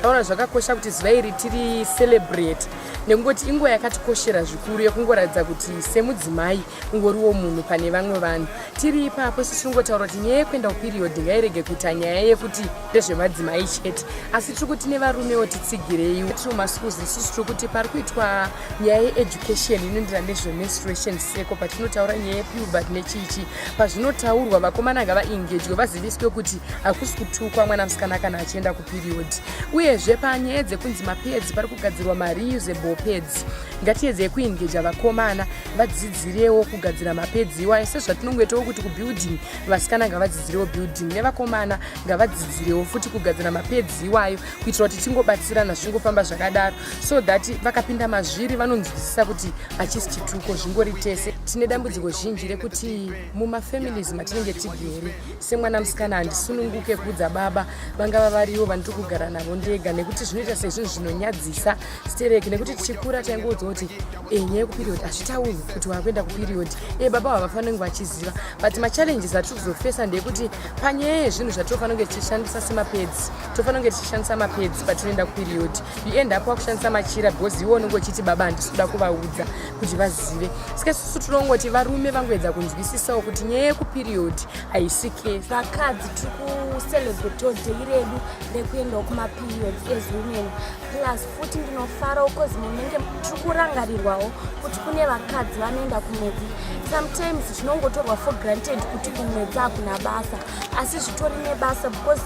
Taona zvakakosha kuti zuva iri tiri celebrate nekungoti inguva yakatikoshera zvikuru yekungoratidza kuti semudzimai ungoriwo munhu pane vamwe vanhu. Tiri ipapo tichiringotaura kuti nyaya yekuenda kuperiod ngairege kuita nyaya yekuti ndezvemadzimai chete, asi tiri kuti nevarumewo titsigirei. Tiri mumaschools isusu tiri kuti pari kuitwa nyaya yeeducation inoenderana nezvemenstruation seko patinotaura nyaya yepuberty nechichi. Pazvinotaurwa vakomana ngavaengejwe vaziviswe kuti hakusi kutukwa mwana musikana kana achienda kuperiod. Uyezve panyaya dzekunzi mapedzi pari kugadzirwa mareusable pads, ngatiedzei kuengeja vakomana vadzidzirewo kugadzira mapedzi iwayo sezvatinongoitawo kuti kubuilding vasikana ngavadzidzirewo building nevakomana ngavadzidzirewo futi kugadzira mapedzi iwayo kuitira kuti tingobatsirana zvingofamba zvakadaro, so that vakapinda mazviri vanonzwisisa kuti hachisi chituko zvingori tese. Tine dambudziko zhinji rekuti mumafamilies matinenge tigere semwana musikana handisununguke kuudza baba vangava variwo vandiri kugara navo ndega, nekuti zvinoita sezvinhu zvinonyadzisa stereki, nekuti tichikura taingoudza kuti nyaya yekuperiod hazvitaurwi kuti wakuenda kuperiod, baba havafaniri vachiziva. But machallenges atiri kuzofesa ndeyekuti panyaya yezvinhu zvatinofanira kunge tichishandisa semapedzi, tofanira kunge tichishandisa mapedzi patinoenda kuperiod. You end up wakushandisa machira because iwo unenge uchiti baba handisi kuda kuvaudza kuti vazive. Saka isusu tinongoti varume vangoedza kunzwisisawo kuti nyaya yekuperiod haisi kesi. Vakadzi tiri kucelebrate day redu rekuendawo kumaperiod as women, plus futi ndinofarawo because munenge tiri kurangarirwawo kuti kune vakadzi vanoenda kumwedzi. Sometimes zvinongotorwa for granted kuti kumwedzi hakuna basa, asi zvitori nebasa because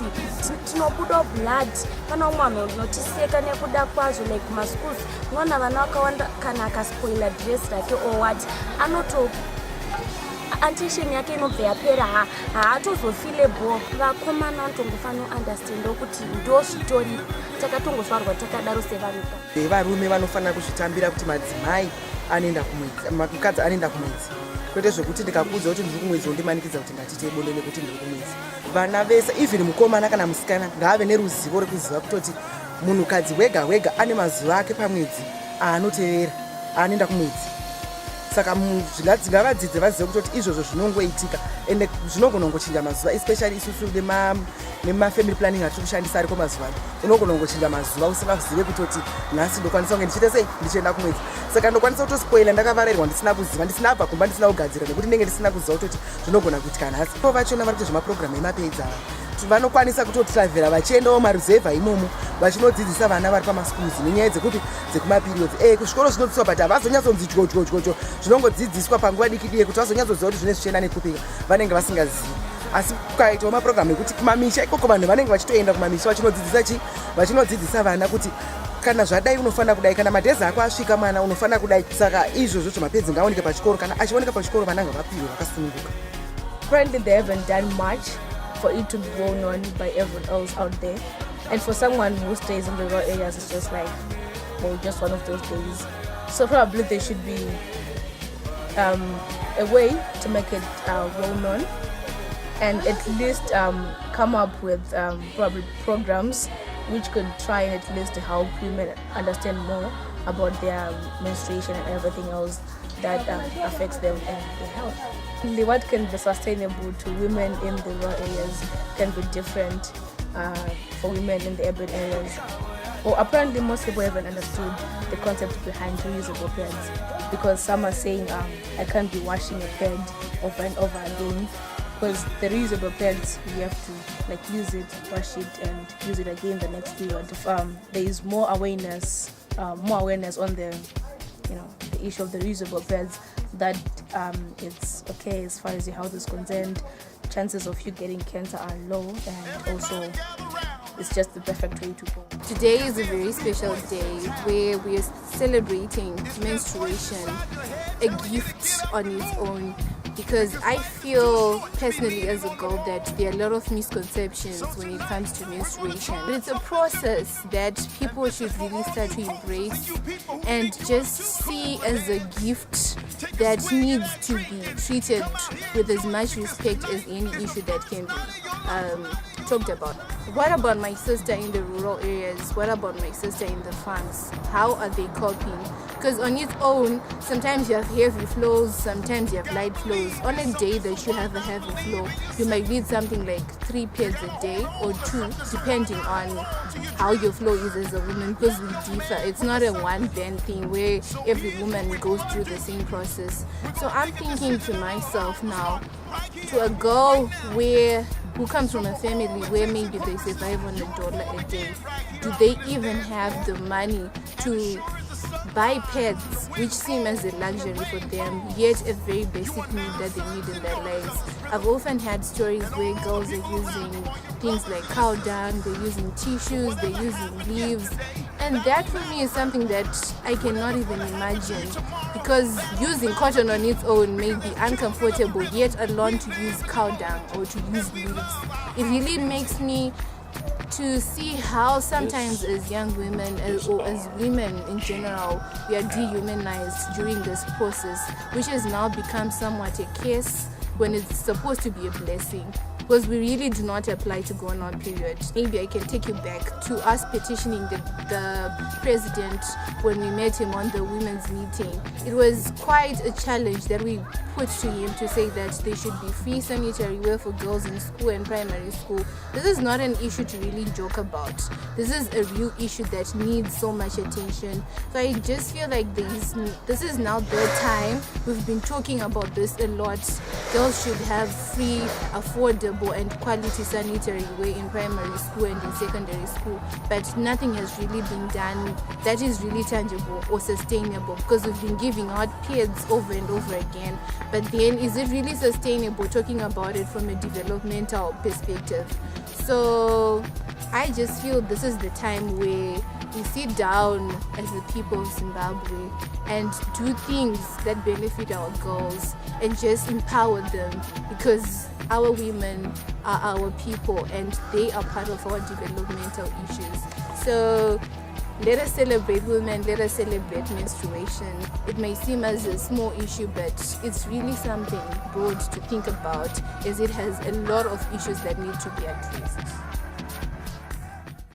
tinobuda blood. Pana umwe vanhu vanotiseka nekuda kwazvo, like kumaschools unoona vana vakawanda kana akaspoila dress rake or what, anoto attention yake inobva yapera, haatozofilebo. Vakomana vanotongofanira understand kuti ndo zvitori takatongozvarwa takadaro sevanhu. Varume vanofanira kuzvitambira kuti madzimai anoenda kumwedzi, mukadzi anoenda kumwedzi, kwete zvekuti ndikakuudza kuti ndiri kumwedzi wondimanikidza kuti ngatite bonde nekuti ndiri kumwedzi. Vana vese even mukomana kana musikana ngaave neruzivo rekuziva kutoti munhukadzi wega wega ane mazuva ake pamwedzi aanotevera anoenda kumwedzi. Saka ngavadzidze vazive kutoti izvozvo zvinongoitika ende zvinogona kungochinja mazuva, especially isusu nemafamily planning atiri kushandisa ariko mazuva ano. Unogona kungochinja mazuva usingazive kutoti nhasi ndokwanisa kunge ndichiita sei ndichienda kumwedzi. Saka ndokwanisa kutospoila ndakavarairwa ndisina kuziva, ndisina abva kumba ndisina kugadzira, nekuti ndenge ndisina kuziva kutoti zvinogona kuitika nhasi. Po vachona vari kuita zvemaprogramu emapedzi ava vanokwanisa kutotiravhera vachiendawo maruzevha imomo vachinodzidzisa vana vari pamaschools nenyaya dzekupi dzekumaperiod. Kuzvikoro zvinodzidziswa but havazonyatsonzi dyo zvinongodzidziswa panguva diki kuti vazonyatsoziva kuti zvine zvichienda nekupika, vanenge vasingazivi. Asi kukaitawo maprogramu ekuti kumamisha ikoko vanhu vanenge vachitoenda kumamisha vachinodzidzisa vana kuti kana zvadai unofanira kudai, kana madhezi ako asvika mwana unofanira kudai. Saka izvozvo zvemapedzi ngaoneke pachikoro, kana achioneka pachikoro vana ngavapiwe vakasununguka. Apparently they haven't done much for it to be well known by everyone else out there, and for someone who stays in the rural areas it's just like, well, just one of those days. So probably there should be a way to make it well known, and at least come up with probably programs which could try and at least help women understand more about their menstruation and everything else that affects them and their health. What can be sustainable to women in the rural areas can be different for women in the urban areas. Well, apparently most people haven't understood the concept behind reusable pads, because some are saying I can't be washing a pad over and over again, because the reusable pads you have to use it, wash it, and use it again the next period. There is more awareness on the the issue of the reusable pads, that it's okay as far as your health is concerned. Chances of you getting cancer are low, and also it's just the perfect way to go. Today is a very special day where we are celebrating menstruation, a gift on its own, because I feel personally as a girl that there are a lot of misconceptions when it comes to menstruation. It's a process that people should really start to embrace and just see as a gift that needs to be treated with as much respect as any issue that can be talked about. What about my sister in the rural areas? What about my sister in the farms? How are they coping? Because on its own, sometimes you have heavy flows, sometimes you have light flows. On a day that you have a heavy flow, you might need something like 3 pads a day or 2, depending on how your flow is as a woman, because we differ. It's not a one band thing where every woman goes through the same process. So I'm thinking to myself now, to a girl who comes from a family where maybe they survive on $1 a day, do they even have the money to buy pads, which seem as a luxury for them, yet a very basic need that they need in their lives? I've often had stories where girls are using things like cow dung, they're using tissues, they're using leaves, and that for me is something that I cannot even imagine, because using cotton on its own may be uncomfortable, yet alone to use cow dung or to use leaves, it really makes me to see how sometimes as young women or as women in general, we are dehumanized during this process, which has now become somewhat a curse when it's supposed to be a blessing, because we really do not apply to go on our period. Maybe I can take you back to us petitioning the president when we met him on the women's meeting. It was quite a challenge that we put to him to say that there should be free sanitary wear for girls in school and primary school. This is not an issue to really joke about. This is a real issue that needs so much attention. So I just feel like this is now the time. We've been talking about this a lot. Girls should have free, affordable and quality sanitary wear in primary school and in secondary school, but nothing has really been done that is really tangible or sustainable, because we've been giving out pads over and over again. But then, is it really sustainable talking about it from a developmental perspective? So I just feel this is the time where we sit down as the people of Zimbabwe and do things that benefit our girls and just empower them, because our women are our people and they are part of our developmental issues. So let us celebrate women, let us celebrate menstruation. It may seem as a small issue, but it's really something broad to think about, as it has a lot of issues that need to be addressed.